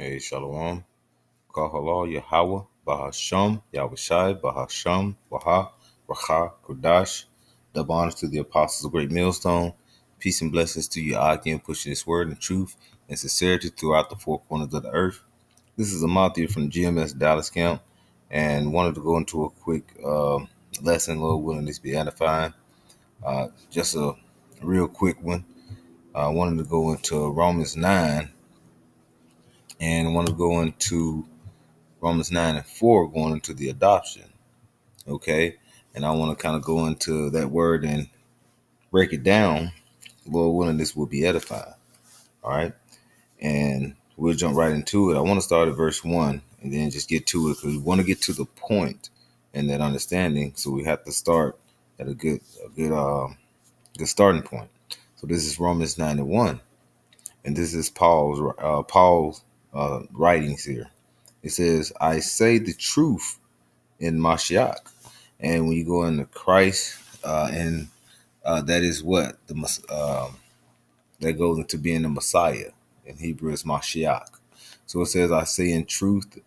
Hey, Shalom. Kahala Yahweh, Bahasham, Yahushai, Bahasham, Waha, Racha, Kodash. Double honors to the apostles of Great Millstone. Peace and blessings to you, again, pushing this word and truth and sincerity throughout the four corners of the earth. This is Amontia from the GMS Dallas camp, and wanted to go into a quick lesson, Lord willing, this be edifying. Just a real quick one. I wanted to go into Romans 9 and wanted to go into Romans 9 and 4 going into the adoption. Okay. And I want to kind of go into that word and break it down. Lord willing, this will be edified. All right. And we'll jump right into it. I want to start at verse 1 and then just get to it because we want to get to the point and that understanding. So we have to start at a good starting point. So this is Romans 9 and 1. And this is Paul's writings here. It says, I say the truth in Mashiach. And when you go into Christ, and that is what that goes into being the Messiah. In Hebrew, is Mashiach. So it says, I say in truth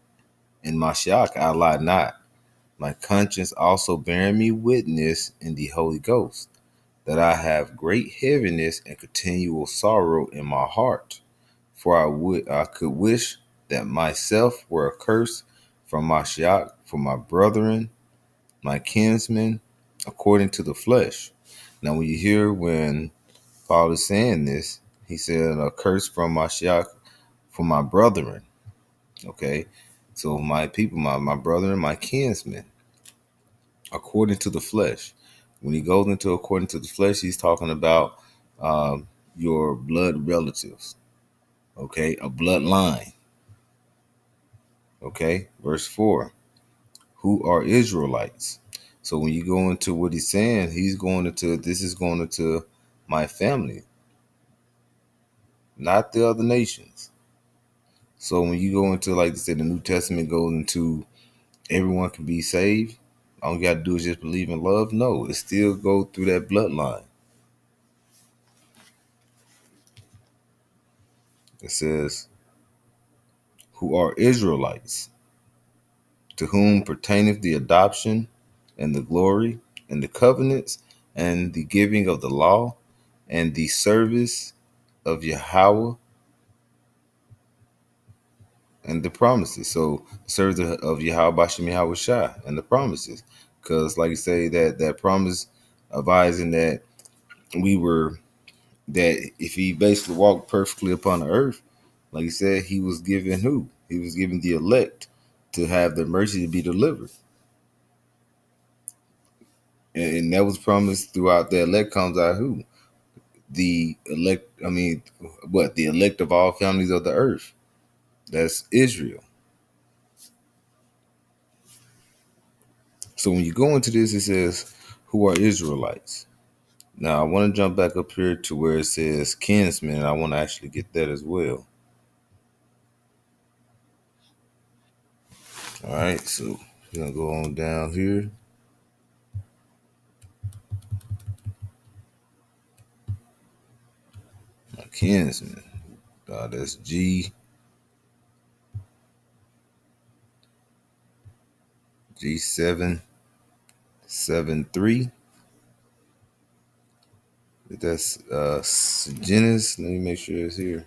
in Mashiach, I lie not. My conscience also bearing me witness in the Holy Ghost, that I have great heaviness and continual sorrow in my heart. For I could wish that myself were accursed from Mashiach for my brethren, my kinsmen, according to the flesh. Now, when you hear when Paul is saying this, he said, a curse from Mashiach for my brethren. Okay. So my people, my brethren, my kinsmen, according to the flesh. When he goes into according to the flesh, he's talking about your blood relatives. Okay. A bloodline. Okay. Verse 4. Who are Israelites? So when you go into what he's saying, this is going into my family, not the other nations. So when you go into, like they said, the New Testament goes into everyone can be saved. All you got to do is just believe in love. No, it still goes through that bloodline. It says, who are Israelites, to whom pertaineth the adoption and the glory and the covenants and the giving of the law and the service of Yahweh and the promises. So the service of Yahweh Bashem Yahweh Shai and the promises. Because like you say, that promise advising that that if he basically walked perfectly upon the earth, like you said, he was given who? He was given the elect to have the mercy to be delivered. And that was promised throughout the elect comes out who? The elect, the elect of all families of the earth. That's Israel. So when you go into this, it says, who are Israelites? Now, I want to jump back up here to where it says kinsmen, and I want to actually get that as well. All right, so we're going to go on down here. My kinsmen. That's G773. That's Genesis. Let me make sure it's here.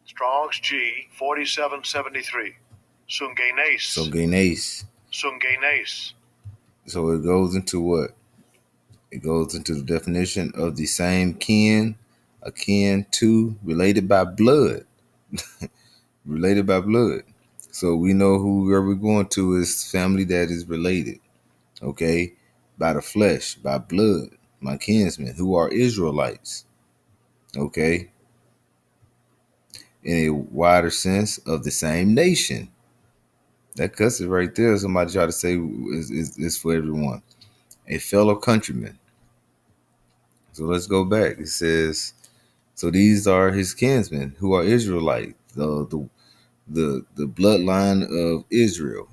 Strong's G 4773. Sungenes. So it goes into what? It goes into the definition of the same kin, akin to, related by blood. Related by blood. So we know whoever we're going to is family that is related. Okay? By the flesh, by blood. My kinsmen, who are Israelites. Okay? In a wider sense of the same nation. That cuss it right there. Somebody try to say is for everyone. A fellow countryman. So let's go back. It says, so these are his kinsmen who are Israelites, the bloodline of Israel.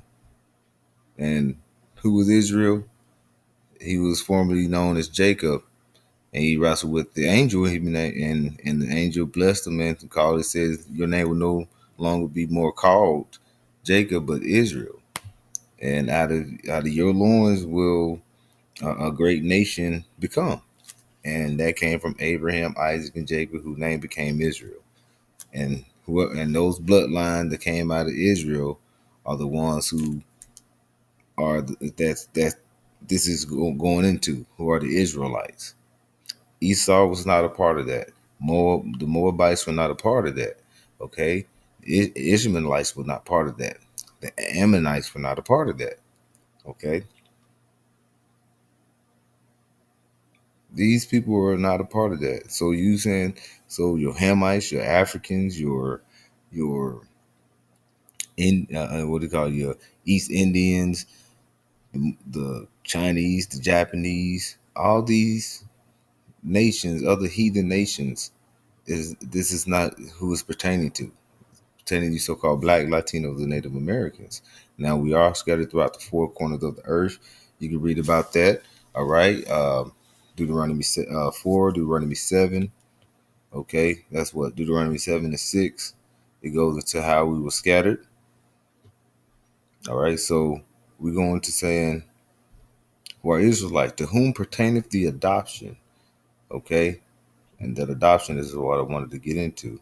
And who was Israel? He was formerly known as Jacob, and he wrestled with the angel. And the angel blessed him and called. It says, "Your name will no longer be more called Jacob, but Israel. And out of your loins will a great nation become." And that came from Abraham, Isaac, and Jacob, whose name became Israel. And those bloodlines that came out of Israel are the ones who are that this is going into, who are the Israelites. Esau was not a part of that. The Moabites were not a part of that. Okay, Ishmaelites were not part of that. The Ammonites were not a part of that. Okay, these people were not a part of that. So you saying, so your Hamites, your Africans, your in what do you call it, your East Indians, the Chinese, the Japanese, all these nations, other heathen nations, is not who it's pertaining to. Pertaining to so-called Black, Latinos, and Native Americans. Now we are scattered throughout the four corners of the earth. You can read about that. All right, Deuteronomy 4, Deuteronomy 7. Okay, that's what Deuteronomy 7 and 6. It goes into how we were scattered. All right, so we're going to saying, who are Israelites, to whom pertaineth the adoption. Okay, and that adoption is what I wanted to get into.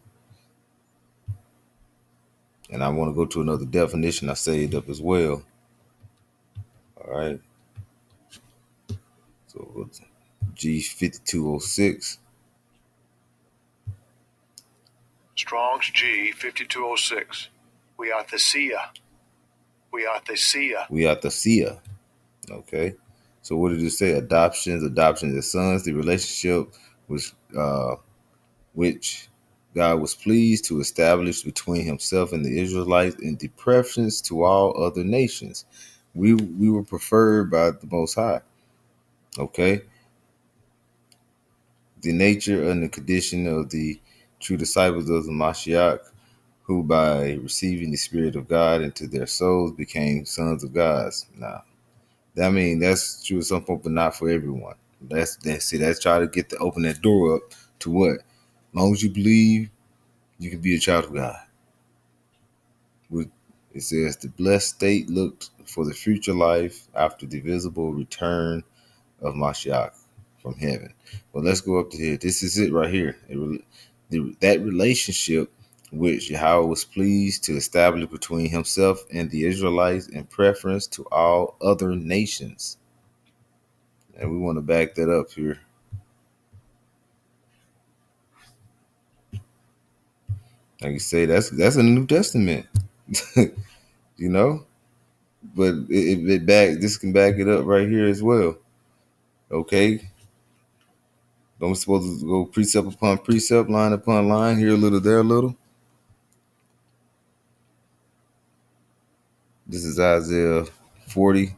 And I want to go to another definition I saved up as well. All right, so G5206. Strong's G 5206. We are Thesia. We are Thesia. We are Thesia. Okay, so what did it say? Adoptions as sons. The relationship was which God was pleased to establish between himself and the Israelites in the preference to all other nations. We were preferred by the Most High. Okay, the nature and the condition of the true disciples of the Mashiach, who by receiving the Spirit of God into their souls became sons of gods. Now, I mean, that's true of some people, but not for everyone. That's try to get to open that door up to what? As long as you believe, you can be a child of God. It says the blessed state looked for the future life after the visible return of Mashiach from heaven. Well, let's go up to here. This is it right here. That relationship which Yahweh was pleased to establish between himself and the Israelites in preference to all other nations. And we want to back that up here. Like you say, that's in the New Testament, you know. But this can back it up right here as well. Okay, don't we supposed to go precept upon precept, line upon line, here a little, there a little. This is Isaiah 40.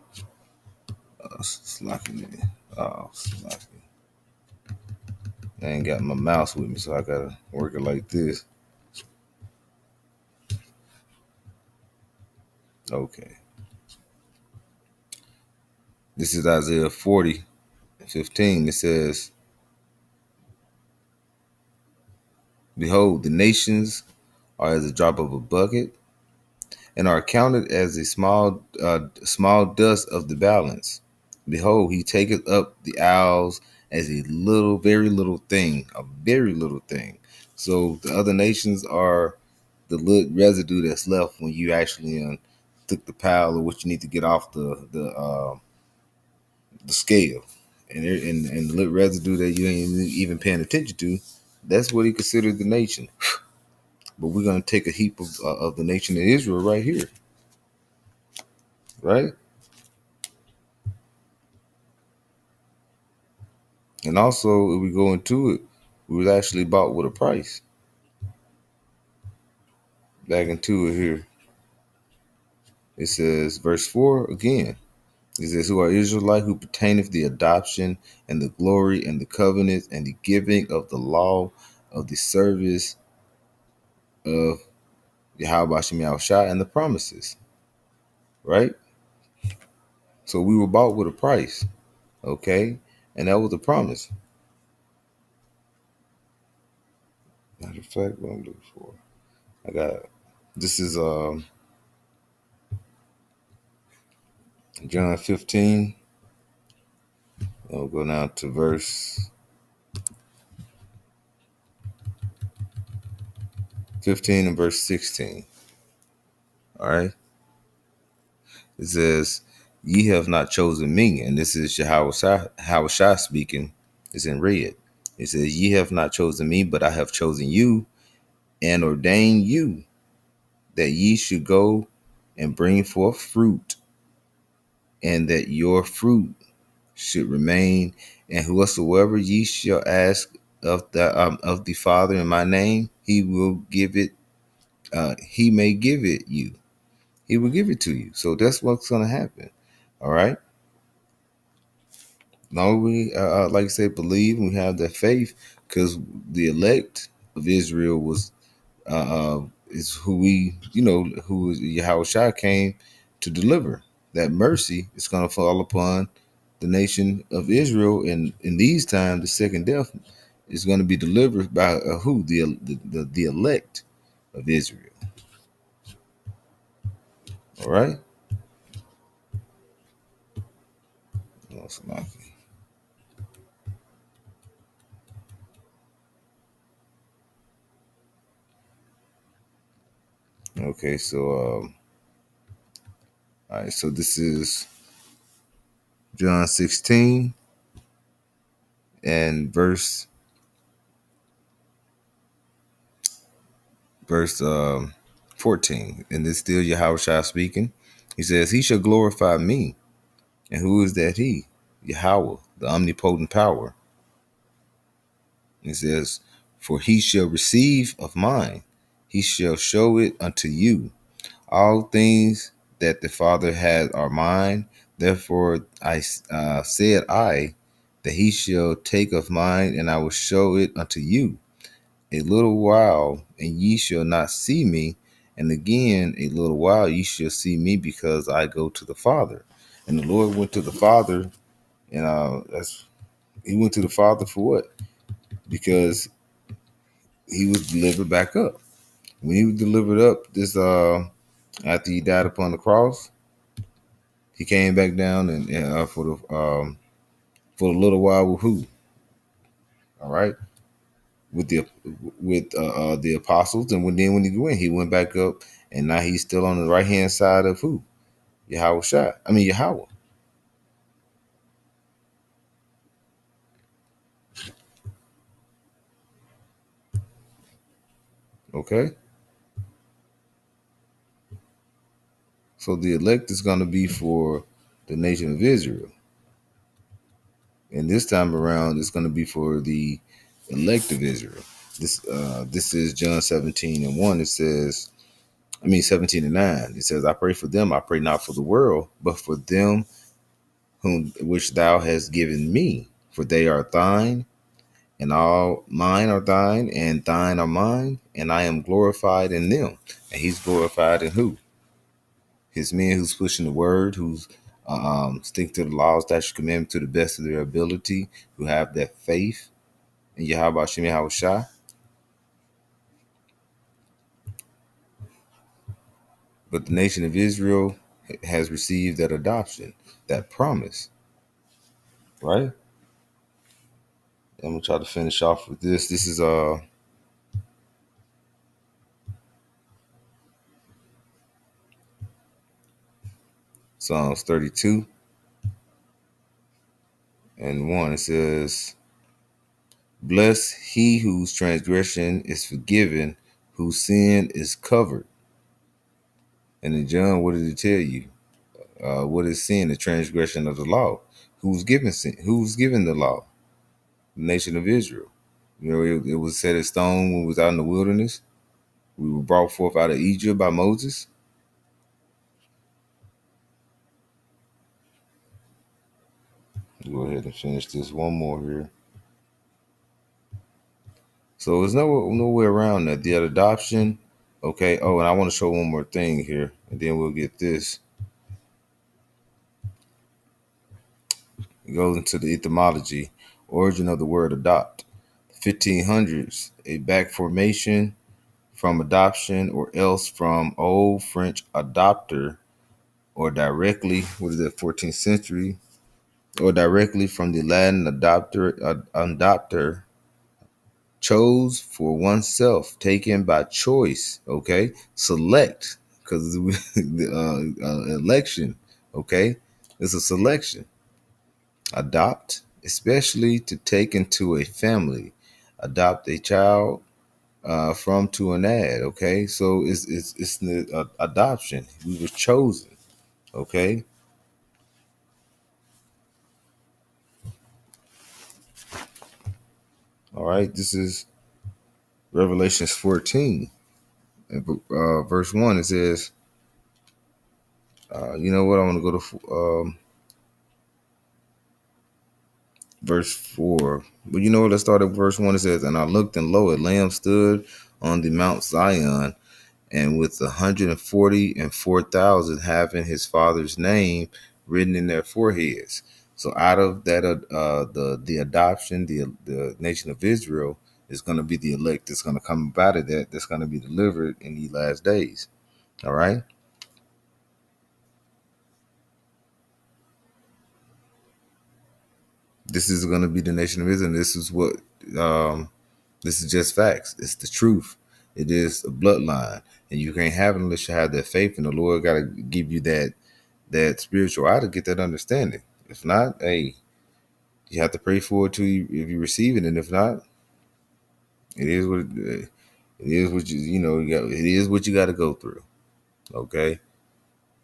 Slacking. Oh, slacking. I ain't got my mouse with me, so I gotta work it like this. Okay. This is Isaiah 40:15. It says, "Behold, the nations are as a drop of a bucket, and are counted as a small dust of the balance. Behold, he taketh up the owls as a little, very little thing, a very little thing." So the other nations are the little residue that's left when you actually took the pile of what you need to get off the scale, and the little residue that you ain't even paying attention to. That's what he considered the nation. But we're gonna take a heap of the nation of Israel right here, right? And also, if we go into it, we was actually bought with a price. Back into it here. It says, verse 4 again. It says, "Who are Israelite, who pertaineth the adoption and the glory and the covenant and the giving of the law of the service of Yahweh Shem Yahushua and the promises." Right? So we were bought with a price. Okay? And that was a promise. matter of fact, what I'm looking for. I got this is John 15. We'll go down to verse 15 and verse 16. All right. It says, Ye have not chosen me. And this is Yahushua speaking. It's in red. It says, Ye have not chosen me, but I have chosen you and ordained you that ye should go and bring forth fruit, and that your fruit should remain. And whatsoever ye shall ask of the Father in my name, he will give it. He may give it you. He will give it to you. So that's what's going to happen. All right. No, we like I said, believe we have that faith because the elect of Israel was is who we who Yahushua came to deliver. That mercy is going to fall upon the nation of Israel, and in these times, the second death is going to be delivered by who the elect of Israel. All right. Okay, so all right, so this is John 16 and verse 14, and it's still Yahushua speaking. He says, He shall glorify me. And who is that he? Yahweh, the omnipotent power. He says, For he shall receive of mine, he shall show it unto you. All things that the Father has are mine. Therefore I said that he shall take of mine, and I will show it unto you. A little while, and ye shall not see me, and again a little while ye shall see me, because I go to the Father. And the Lord went to the Father, and he went to the Father for what? Because he was delivered back up. When he was delivered up, this after he died upon the cross, he came back down and for a little while with who? All right, with the apostles, and when he went back up, and now he's still on the right hand side of who? Yahweh. Yahweh. Okay, so the elect is going to be for the nation of Israel, and this time around it's going to be for the elect of Israel. This is John 17 and 1. It says, 17 and 9. It says, I pray for them. I pray not for the world, but for them whom which thou hast given me, for they are thine, and all mine are thine, and thine are mine, and I am glorified in them. And he's glorified in who? His men who's pushing the word, who's stick to the laws, statutes, commandments to the best of their ability, who have that faith in Yahweh Shem Yahweh Shai. But the nation of Israel has received that adoption, that promise, right? I'm gonna try to finish off with this. This is Psalms 32 and 1. It says, Bless he whose transgression is forgiven, whose sin is covered. And in John, what did it tell you? What is sin? The transgression of the law. Who's given sin? Who's given the law? The nation of Israel. It was set in stone when we was out in the wilderness. We were brought forth out of Egypt by Moses. Go ahead and finish this one more here. So there's no way around that. The adoption. Okay. Oh, and I want to show one more thing here, and then we'll get this. It goes into the etymology, origin of the word adopt. 1500s, a back formation from adoption or else from old French adopter or directly, what is that, 14th century, or directly from the Latin adopter, chose for oneself, taken by choice, okay? Select, because the election, okay? It's a selection. Adopt, especially to take into a family. Adopt a child from to an ad, okay? So it's the adoption. We were chosen, okay? All right, this is Revelations 14, verse 1. It says, you know what? I want to go to verse 4. But you know what? Let's start at verse 1. It says, and I looked, and lo, a lamb stood on the Mount Zion, and with 144,000 having his father's name written in their foreheads. So out of that, the adoption, the nation of Israel is going to be the elect that's going to come out of that, that's going to be delivered in the last days. All right. This is going to be the nation of Israel. This is what, this is just facts. It's the truth. It is a bloodline, and you can't have it unless you have that faith. And the Lord got to give you that spiritual eye to get that understanding. If not, hey, you have to pray for it till if you receive it, and if not, it is what it is. What it is what you got to go through. Okay.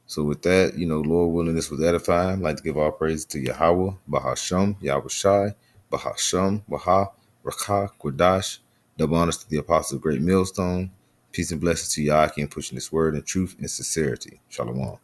So with that, Lord willing, this was edifying. I'd like to give all praise to Yahweh, Bahasham, Yahweh Shai, Bahasham, Baha, Rakah, Quadash. Double honors to the apostles of Great Millstone. Peace and blessings to Yah, and pushing this word in truth and sincerity. Shalom.